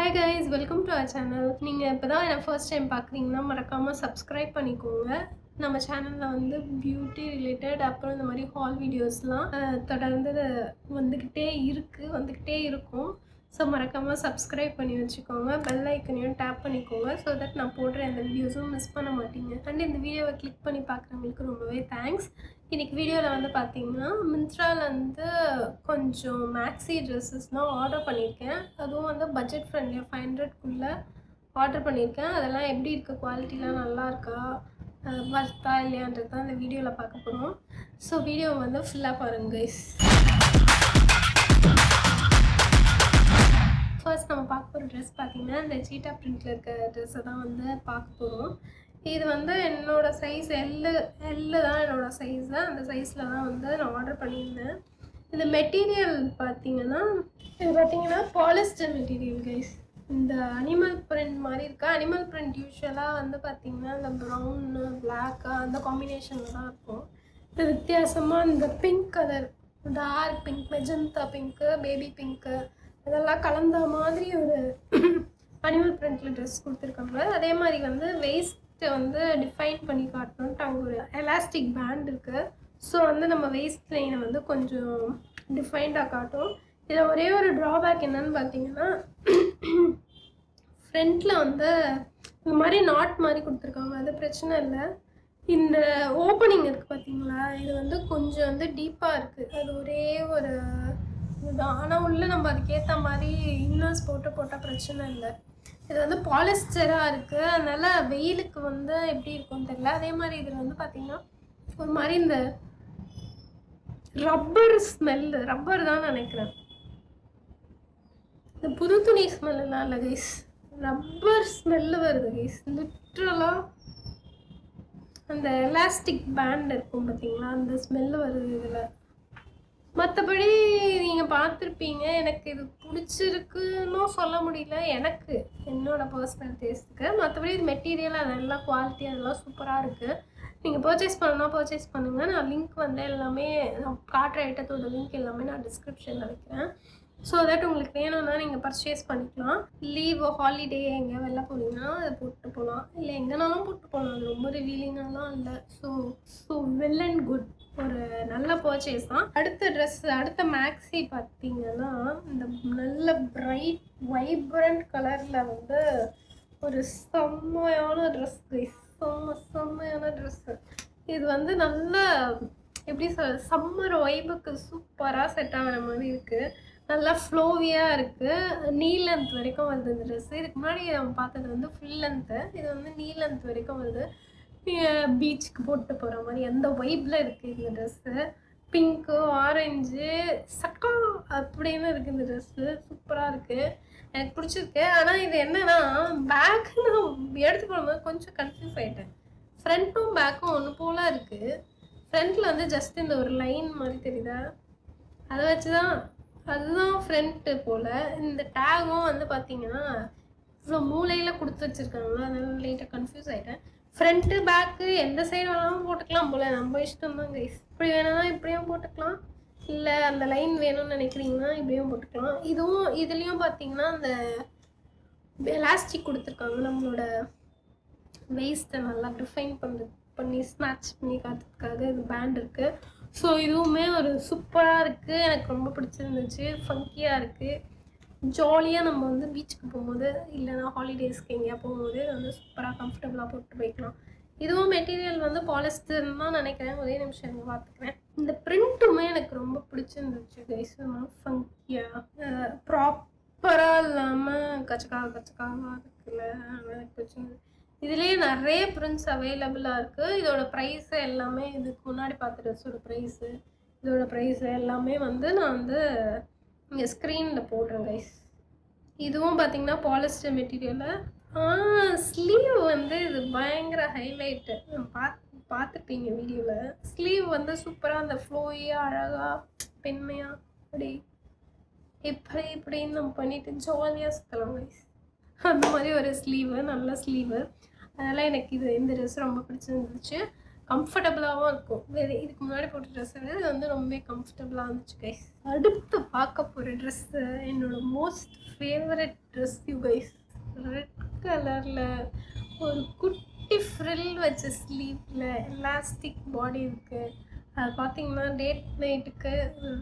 Hi guys, welcome to our channel. நீங்கள் இப்போ தான் என்ன ஃபர்ஸ்ட் டைம் பார்க்குறீங்கன்னா மறக்காமல் சப்ஸ்கிரைப் பண்ணிக்கோங்க. நம்ம சேனலில் வந்து பியூட்டி ரிலேட்டட் அப்புறம் இந்த மாதிரி ஹால் வீடியோஸ்லாம் தொடர்ந்து வந்துக்கிட்டே இருக்கும். ஸோ மறக்காமல் சப்ஸ்கிரைப் பண்ணி வச்சுக்கோங்க. பெல் ஐக்கனையும் டேப் பண்ணிக்கோங்க. ஸோ தட் நான் போடுற எந்த வீடியோஸும் மிஸ் பண்ண மாட்டீங்க. அண்ட் இந்த வீடியோவை கிளிக் பண்ணி பார்க்குறவங்களுக்கு ரொம்பவே தேங்க்ஸ். இன்றைக்கி வீடியோவில் வந்து பார்த்தீங்கன்னா மிந்த்ராவில் வந்து கொஞ்சம் மேக்ஸி ட்ரெஸ்ஸஸ்லாம் ஆர்டர் பண்ணியிருக்கேன். அதுவும் வந்து பட்ஜெட் ஃப்ரெண்ட்லியாக 500க்குள்ளே ஆர்டர் பண்ணியிருக்கேன். அதெல்லாம் எப்படி இருக்குது, குவாலிட்டிலாம் நல்லா இருக்கா, வர்த்தா இல்லையான்றது தான் இந்த வீடியோவில் பார்க்க போகிறோம். ஸோ வீடியோவை வந்து ஃபுல்லாக பாருங்க கைஸ். ஃபர்ஸ்ட் நம்ம பார்க்க போகிற ட்ரெஸ் பார்த்திங்கன்னா இந்த சீட்டா பிரிண்டில் இருக்க ட்ரெஸ்ஸை தான் வந்து பார்க்க போகிறோம். இது வந்து என்னோடய சைஸ் எல்லு தான் என்னோடய சைஸு. அந்த சைஸில் தான் வந்து நான் ஆர்டர் பண்ணியிருந்தேன். இந்த மெட்டீரியல் பார்த்திங்கன்னா பாலிஸ்டர் மெட்டீரியல் கைஸ். இந்த அனிமல் பிரிண்ட் மாதிரி இருக்கா. அனிமல் பிரிண்ட் யூஸ்வலாக வந்து பார்த்திங்கன்னா இந்த ப்ரௌனு பிளாக்கு அந்த காம்பினேஷனில் தான் இருக்கும். இது வித்தியாசமாக இந்த pink colour, dark pink, magenta pink, baby pink இதெல்லாம் கலந்த மாதிரி ஒரு அனிமல் பிரிண்டில் ட்ரெஸ் கொடுத்துருக்காங்க. அதே மாதிரி வந்து வெயிஸ்ட்டை வந்து டிஃபைன் பண்ணி காட்டணுன்ட்டு அங்கே ஒரு எலாஸ்டிக் பேண்ட் இருக்குது. ஸோ வந்து நம்ம வெயிஸ்ட் லைனை வந்து கொஞ்சம் டிஃபைன்டாக காட்டும். இதில் ஒரே ஒரு ட்ராபேக் என்னன்னு பார்த்தீங்கன்னா ஃப்ரண்ட்டில் வந்து இந்த மாதிரி நாட் மாதிரி கொடுத்துருக்காங்க. அது பிரச்சனை இல்லை. இந்த ஓப்பனிங் இருக்குது பார்த்தீங்களா, இது வந்து கொஞ்சம் வந்து டீப்பாக இருக்குது. அது ஒரே ஒரு இதுதான். ஆனால் உள்ளே நம்ம அதுக்கேற்ற மாதிரி இன்னர்ஸ் போட்டால் பிரச்சனை இல்லை. இது வந்து பாலிஸ்டராக இருக்குது. அதனால் வெயிலுக்கு வந்து எப்படி இருக்கும்னு தெரியல. அதே மாதிரி இதில் வந்து பார்த்திங்கன்னா ஒரு மாதிரி இந்த ரப்பர் தான் நினைக்கிறேன். இந்த புது துணி ஸ்மெல்லாம் இல்லை கைஸ், ரப்பர் ஸ்மெல்லு வருது கைஸ். லிட்ரலாக அந்த எலாஸ்டிக் பேண்ட் இருக்கும் பார்த்தீங்களா, அந்த ஸ்மெல்லு வருது இதில். மற்றபடி நீங்கள் பார்த்துருப்பீங்க. எனக்கு இது பிடிச்சிருக்குன்னு சொல்ல முடியல, எனக்கு என்னோடய பர்சனல் டேஸ்ட்டுக்கு. மற்றபடி இது மெட்டீரியல் அதெல்லாம் குவாலிட்டி அதெல்லாம் சூப்பராக இருக்குது. நீங்கள் பர்ச்சேஸ் பண்ணுங்கள். நான் லிங்க் வந்து எல்லாமே நான் காட்டுற ஐட்டத்தோட லிங்க் எல்லாமே நான் டிஸ்கிரிப்ஷனில் வைக்கிறேன். ஸோ தட் உங்களுக்கு வேணும்னா நீங்கள் பர்ச்சேஸ் பண்ணிக்கலாம். லீவ் ஹாலிடே எங்கே வெளில போனீங்கன்னா அதை போட்டு போகலாம், இல்லை எங்கேனாலும் போட்டு போகலாம். அது ரொம்ப ரிவீலிங்காலாம் இல்லை. ஸோ வெல் அண்ட் குட், ஒரு நல்ல பர்ச்சேஸ் தான். அடுத்த மேக்ஸி பார்த்தீங்கன்னா இந்த நல்ல பிரைட் வைப்ரண்ட் கலரில் வந்து ஒரு செம்மையான ட்ரெஸ் கைஸ். செம்மையான ட்ரெஸ்ஸு. இது வந்து நல்ல எப்படி சம்மர் வைபுக்கு சூப்பராக செட் ஆகிற மாதிரி இருக்குது. நல்லா ஃப்ளோவியாக இருக்குது. நீ லென்த் வரைக்கும் வருது இந்த ட்ரெஸ்ஸு. இதுக்கு முன்னாடி நம்ம பார்த்தது வந்து ஃபுல் லென்த்து. இது வந்து நீ லென்த் வரைக்கும் வருது. பீச்சுக்கு போட்டு போகிற மாதிரி அந்த வைப்பில் இருக்குது இந்த ட்ரெஸ்ஸு. பிங்க்கு, ஆரஞ்சு, சக்கா அப்படின்னு இருக்குது இந்த ட்ரெஸ்ஸு. சூப்பராக இருக்குது, எனக்கு பிடிச்சிருக்கு. ஆனால் இது என்னன்னா பேக் நான் எடுத்து போடும்போது கொஞ்சம் கன்ஃபியூஸ் ஆகிட்டேன். ஃப்ரண்ட்டும் பேக்கும் ஒன்று போல் இருக்குது. ஃப்ரண்ட்டில் வந்து ஜஸ்ட் இந்த ஒரு லைன் மாதிரி தெரியுதா, அதை வச்சு தான் அதுதான் ஃப்ரண்ட்டு போல். இந்த டேகும் வந்து பார்த்தீங்கன்னா இவ்வளோ மூளையில் கொடுத்து வச்சுருக்காங்களா, அதனால லைட்டாக கன்ஃபியூஸ் ஆகிட்டேன். ஃப்ரண்ட்டு பேக்கு எந்த சைடு வேணாலும் போட்டுக்கலாம் போல், நம்ம இஷ்டம் தான் கைஸ். இப்படி வேணும்னா இப்படியும் போட்டுக்கலாம், இல்லை அந்த லைன் வேணும்னு நினைக்கிறீங்கன்னா இப்படியும் போட்டுக்கலாம். இதுலேயும் பார்த்தீங்கன்னா அந்த எலாஸ்டிக் கொடுத்துருக்காங்க. நம்மளோட வெயிஸ்ட்டை நல்லா டிஃபைன் பண்ணி ஸ்நாச் பண்ணி காட்டுறதுக்காக இது பேண்ட் இருக்குது. ஸோ இதுவுமே ஒரு சூப்பராக இருக்குது, எனக்கு ரொம்ப பிடிச்சிருந்துச்சு. ஃபங்கியாக இருக்குது. ஜாலியாக நம்ம வந்து பீச்சுக்கு போகும்போது இல்லைனா ஹாலிடேஸ்க்கு எங்கேயா போகும்போது வந்து சூப்பராக கம்ஃபர்டபுளாக போட்டு போய்க்கலாம். இதுவும் மெட்டீரியல் வந்து பாலிஸ்டர்னு தான் நினைக்கிறேன். ஒரே நிமிஷம் எனக்கு பார்த்துக்கிறேன். இந்த பிரிண்ட்டுமே எனக்கு ரொம்ப பிடிச்சிருந்துச்சு கைஸ். ஃபங்கியாக ப்ராப்பராக இல்லாமல் கச்சக்காக இருக்குல்ல, எனக்கு பிடிச்சிருந்துச்சு. இதுலேயே நிறைய பிரிண்ட்ஸ் அவைலபிளாக இருக்குது. இதோட ப்ரைஸு எல்லாமே, இதுக்கு முன்னாடி பார்த்த ட்ரெஸ்ஸோட ப்ரைஸு, இதோட ப்ரைஸு எல்லாமே வந்து நான் வந்து இங்கே ஸ்க்ரீனில் போடுறேன் கைஸ். இதுவும் பார்த்திங்கன்னா பாலிஸ்டர் மெட்டீரியலில். ஸ்லீவ் வந்து இது பயங்கர ஹைலைட்டு. பார்த்துருப்பீங்க வீடியோவில். ஸ்லீவ் வந்து சூப்பராக அந்த ஃப்ளோயாக அழகாக பெண்மையாக அப்படி இப்படின்னு நம்ம பண்ணிவிட்டு ஜாலியாக சுற்றலாம் கைஸ். அந்த மாதிரி ஒரு ஸ்லீவு, நல்ல ஸ்லீவு. அதனால் எனக்கு இந்த ட்ரெஸ் ரொம்ப பிடிச்சிருந்துச்சு. கம்ஃபர்டபுளாவும் இருக்கும். இதுக்கு முன்னாடி போட்ட ட்ரெஸ்ஸ விட இது வந்து ரொம்பவே கம்ஃபர்டபுளா இருந்துச்சு கைஸ். அடுத்து பார்க்க போற ட்ரெஸ்ஸு என்னோட most favourite dress you guys. Red கலர்ல ஒரு குட்டி ஃப்ரில் வச்ச ஸ்லீவ்ல எலாஸ்டிக் பாடி இருக்கு. அது பார்த்தீங்கன்னா டேட் நைட்டுக்கு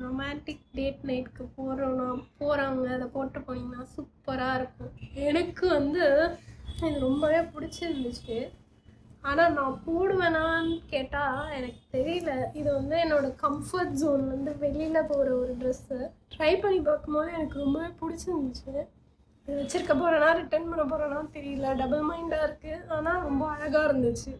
ரொமான்டிக் டேட் நைட்டுக்கு போகிறாங்க, அதை போட்டு போனீங்கன்னா சூப்பராக இருக்கும். எனக்கு வந்து இது ரொம்பவே பிடிச்சிருந்துச்சு. ஆனால் நான் போடுவேனான்னு கேட்டால் எனக்கு தெரியல. இது வந்து என்னோட கம்ஃபர்ட் ஜோன்லேருந்து வெளியில் போகிற ஒரு ட்ரெஸ்ஸு. ட்ரை பண்ணி பார்க்கும்போது எனக்கு ரொம்பவே பிடிச்சிருந்துச்சு. இது வச்சுருக்க போகிறேன்னா ரிட்டர்ன் பண்ண போகிறேன்னா தெரியல. டபுள் மைண்டாக இருக்குது. ஆனால் ரொம்ப அழகாக இருந்துச்சு.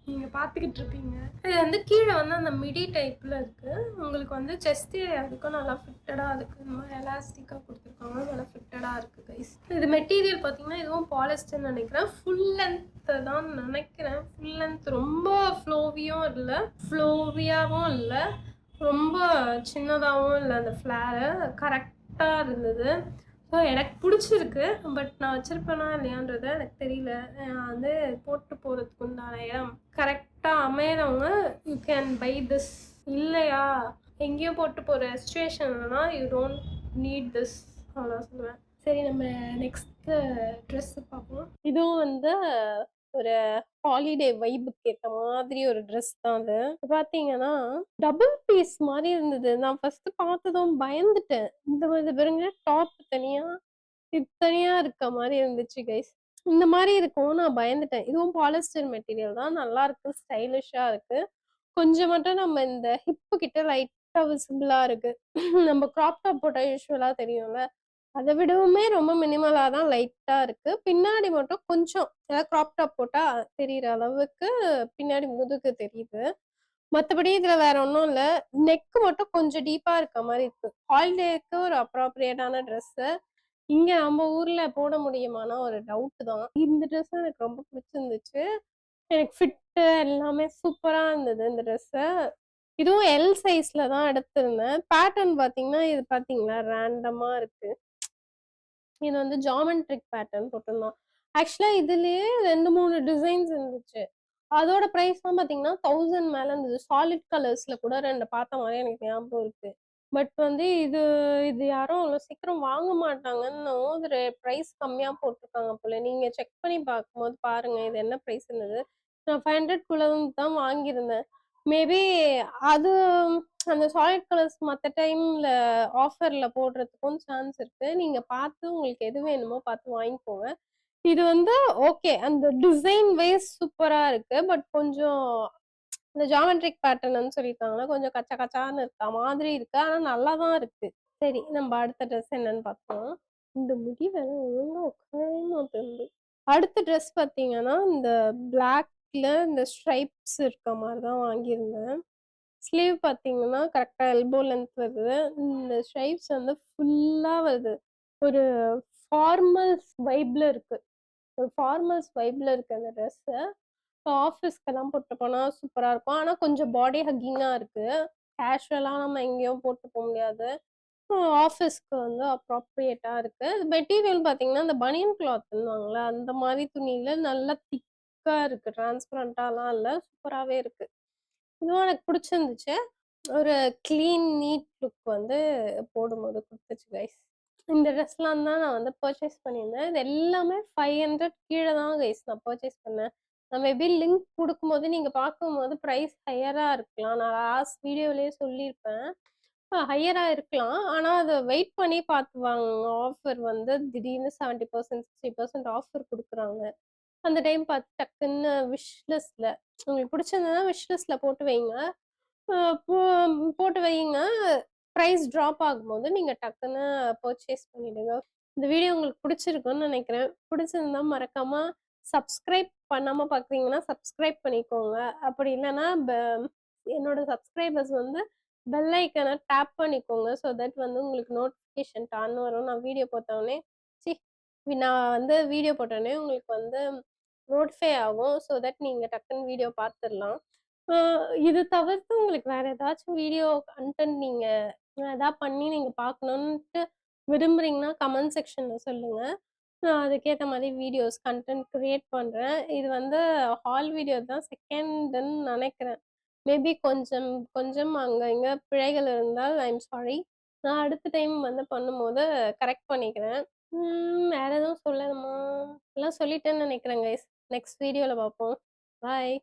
நீங்கள் பார்த்துக்கிட்டு இருப்பீங்க. இது வந்து கீழே வந்து அந்த மிடி டைப்பில் இருக்குது. உங்களுக்கு வந்து செஸ்ட் ஏரியாவுக்கும் நல்லா ஃபிட்டடாக இருக்குது. இந்த மாதிரி எலாஸ்டிக்காக கொடுத்துருக்காங்க. நல்லா ஃபிட்டடாக இருக்குது கைஸ். இது மெட்டீரியல் பார்த்தீங்கன்னா இதுவும் பாலிஸ்டர்னு நினைக்கிறேன். ஃபுல் லென்த்து தான் நினைக்கிறேன். ஃபுல் லென்த் ரொம்ப ஃப்ளோவியும் இல்லை, ஃப்ளோவியாகவும் இல்லை, ரொம்ப சின்னதாகவும் இல்லை. அந்த ஃப்ளேரு கரெக்டாக இருந்தது. ஸோ எனக்கு பிடிச்சிருக்கு. பட் நான் வச்சுருப்பேனா இல்லையான்றது எனக்கு தெரியல. வந்து போட்டு போகிறதுக்கு உண்டான இடம் கரெக்டாக அமையிறவங்க யூ கேன் பை திஸ். இல்லையா எங்கேயோ போட்டு போகிற சுச்சுவேஷன்லனா யூ டோன்ட் நீட் திஸ் அவ்வளோ சொல்லுவேன். சரி, நம்ம நெக்ஸ்ட்டு ட்ரெஸ்ஸு பார்ப்போம். இதுவும் வந்து ஒரு ஹாலிடே வைபுக்கு ஏற்ற மாதிரி ஒரு ட்ரெஸ் தான் அது. பார்த்தீங்கன்னா டபுள் பீஸ் மாதிரி இருந்தது. நான் ஃபர்ஸ்ட் பார்த்ததும் பயந்துட்டேன். இது பாருங்க, டாப் தனியா இது தனியா இருக்க மாதிரி இருந்துச்சு கைஸ். இந்த மாதிரி இருக்கும் நான் பயந்துட்டேன். இதுவும் பாலிஸ்டர் மெட்டீரியல் தான், நல்லா இருக்கு, ஸ்டைலிஷா இருக்கு. கொஞ்சம் மட்டும் நம்ம இந்த ஹிப்பு கிட்ட லைட்டா விசிபிளா இருக்கு. நம்ம கிராப் டாப் போட்டா யூஸ்வலா தெரியும்ல, அதை விடவுமே ரொம்ப மினிமலா தான் லைட்டா இருக்கு. பின்னாடி மட்டும் கொஞ்சம் ஏதாவது கிராப் டாப் போட்டா தெரியிற அளவுக்கு பின்னாடி முதுகு தெரியுது. மத்தபடி இதுல வேற ஒண்ணும் இல்ல. நெக் மட்டும் கொஞ்சம் டீப்பா இருக்க மாதிரி இருக்கு. ஹாலிடேக்கு ஒரு அப்ராப்ரியேட்டான ட்ரெஸ். இங்க நம்ம ஊர்ல போட முடியுமானா ஒரு டவுட் தான். இந்த ட்ரெஸ் எனக்கு ரொம்ப பிடிச்சிருந்துச்சு. எனக்கு ஃபிட்டு எல்லாமே சூப்பரா இருந்தது இந்த ட்ரெஸ்ஸு. இதுவும் எல் சைஸ்ல தான் எடுத்திருந்தேன். பேட்டர்ன் பார்த்தீங்கன்னா, இது பார்த்தீங்களா ரேண்டமா இருக்கு. இது வந்து ஜாமெட்ரிக் பேட்டர்ன் போட்டிருந்தான். ஆக்சுவலா இதுலயே 2, 3 டிசைன்ஸ் இருந்துச்சு. அதோட பிரைஸ்லாம் பார்த்தீங்கன்னா 1000 மேல இருந்தது. சாலிட் கலர்ஸ்ல கூட 2 பார்த்த மாரி எனக்கு ஞாபகம் இருக்கு. பட் வந்து இது இது யாரும் அவ்வளோ சீக்கிரம் வாங்க மாட்டாங்கன்னும் இது பிரைஸ் கம்மியா போட்டிருக்காங்க போல. நீங்க செக் பண்ணி பார்க்கும்போது பாருங்க, இது என்ன பிரைஸ் இருந்தது. நான் 500க்குள்ள தான் வாங்கியிருந்தேன். மேபி அது அந்த சாலிட் கலர்ஸ் மத்த டைம்ல ஆஃபர்ல போடுறதுக்கும் சான்ஸ் இருக்கு. நீங்க பார்த்து உங்களுக்கு எது வேணுமோ பார்த்து வாங்கிக்கோங்க. இது வந்து ஓகே. அந்த டிசைன் வைஸ் சூப்பரா இருக்கு. பட் கொஞ்சம் இந்த ஜியோமெட்ரிக் பேட்டர்ன்னு சொல்லியிருக்காங்கல்ல, கொஞ்சம் கச்ச கச்சான்னு இருக்க மாதிரி இருக்கு. ஆனா நல்லா தான் இருக்கு. சரி, நம்ம அடுத்த ட்ரெஸ் என்னன்னு பார்க்கலாம். இந்த முடி வேற ஒழுங்கா உட்காரவே மாட்டேங்குது. அடுத்த ட்ரெஸ் பார்த்தீங்கன்னா, இந்த பிளாக்ல இந்த ஸ்ட்ரைப்ஸ் இருக்க மாரி தான் வாங்கியிருந்தேன். ஸ்லீவ் பார்த்தீங்கன்னா, கரெக்ட்டா எல்போ லென்த் வருது. இந்த ஸ்ட்ரைப்ஸ் வந்து ஃபுல்லா வருது. ஒரு ஃபார்மல்ஸ் வைப்ல இருக்கு. ஒரு ஃபார்மல்ஸ் வைப்ல இருக்கு அந்த ட்ரெஸ்ஸு. ஆஃபீஸ்க்கெல்லாம் போட்டு போனா சூப்பரா இருக்கும். ஆனா கொஞ்சம் பாடி ஹக்கிங்கா இருக்கு. கேஷுவலா நம்ம எங்கேயும் போட்டு போ முடியாது. ஆஃபீஸ்க்கு வந்து அப்ராப்ரியேட்டா இருக்கு. மெட்டீரியல் பார்த்தீங்கன்னா, இந்த பனியன் கிளாத்ன்னுவாங்கல்ல, அந்த மாரி துணியில நல்லா திக்கா இருக்கு. டிரான்ஸ்பரண்டாலாம் இல்ல. சூப்பராவே இருக்கு. இதுவும் எனக்கு பிடிச்சிருந்துச்சு. ஒரு கிளீன், நீட் லுக் வந்து போடும்போது குடுத்துச்சு கைஸ். இந்த ட்ரெஸ்லாம் தான் நான் வந்து பர்ச்சேஸ் பண்ணியிருந்தேன். இது எல்லாமே 500 கீழ தான் கைஸ் நான் பர்ச்சேஸ் பண்ணேன். நான் மேபி லிங்க் குடுக்கும்போது நீங்க பார்க்கும்போது பிரைஸ் ஹையரா இருக்கலாம். நான் லாஸ்ட் வீடியோலயே சொல்லியிருப்பேன். ஹையரா இருக்கலாம். ஆனா அத வெயிட் பண்ணி பார்த்து வாங்குங்க. ஆஃபர் வந்து திடீர்னு 70%, 60% ஆஃபர் குடுக்குறாங்க. அந்த டைம் பார்த்து டக்குன்னு விஷ் லிஸ்ட்ல உங்களுக்கு பிடிச்சிருந்ததுன்னா விஷ் லிஸ்ட்ல போட்டு வைங்க. அ போ போட்டு வையுங்க. பிரைஸ் ட்ராப் ஆகும்போது நீங்க டக்குன்னு பர்ச்சேஸ் பண்ணிடுங்க. இந்த வீடியோ உங்களுக்கு பிடிச்சிருக்கும்னு நினைக்கிறேன். பிடிச்சிருந்தா மறக்காம சப்ஸ்கிரைப் பண்ணாம பார்க்குறீங்கன்னா, சப்ஸ்கிரைப் பண்ணிக்கோங்க. அப்படி இல்லன்னா என்னோட சப்ஸ்கிரைபர்ஸ் வந்து பெல் ஐக்கான டேப் பண்ணிக்கோங்க. ஸோ தட் வந்து உங்களுக்கு நோட்டிஃபிகேஷன் டான்னு வரும். நான் வீடியோ போட்டோனே சி நான் வந்து வீடியோ போட்டோனே உங்களுக்கு வந்து நோட்டிஃபை ஆகும். ஸோ தட் நீங்க டக்குன்னு வீடியோ பார்த்துரலாம். அ இது தவிர்த்து உங்களுக்கு வேற ஏதாச்சும் வீடியோ கன்டென்ட் நீங்க எதா பண்ணி நீங்க பார்க்கணுன்ட்டு விரும்புறீங்கன்னா, கமெண்ட் செக்ஷன்ல சொல்லுங்க. நான் அதுக்கேத்த மாரி வீடியோஸ் கன்டென்ட் கிரியேட் பண்றேன். இது வந்து ஹால் வீடியோ தான் 2ண்டுன்னு நெனைக்கிறேன். மேபி கொஞ்சம் கொஞ்சம் அங்க இங்க பிழைகள் இருந்தால் ஐ எம் சாரி. நான் அடுத்த டைம் வந்து பண்ணும்போது கரெக்ட் பண்ணிக்கிறேன். வேற எதுவும் சொல்லணுமா? எல்லாம் சொல்லிட்டேன்னு நெனைக்கிறேன் கைஸ். நெக்ஸ்ட் வீடியோல பார்ப்போம். பாய்.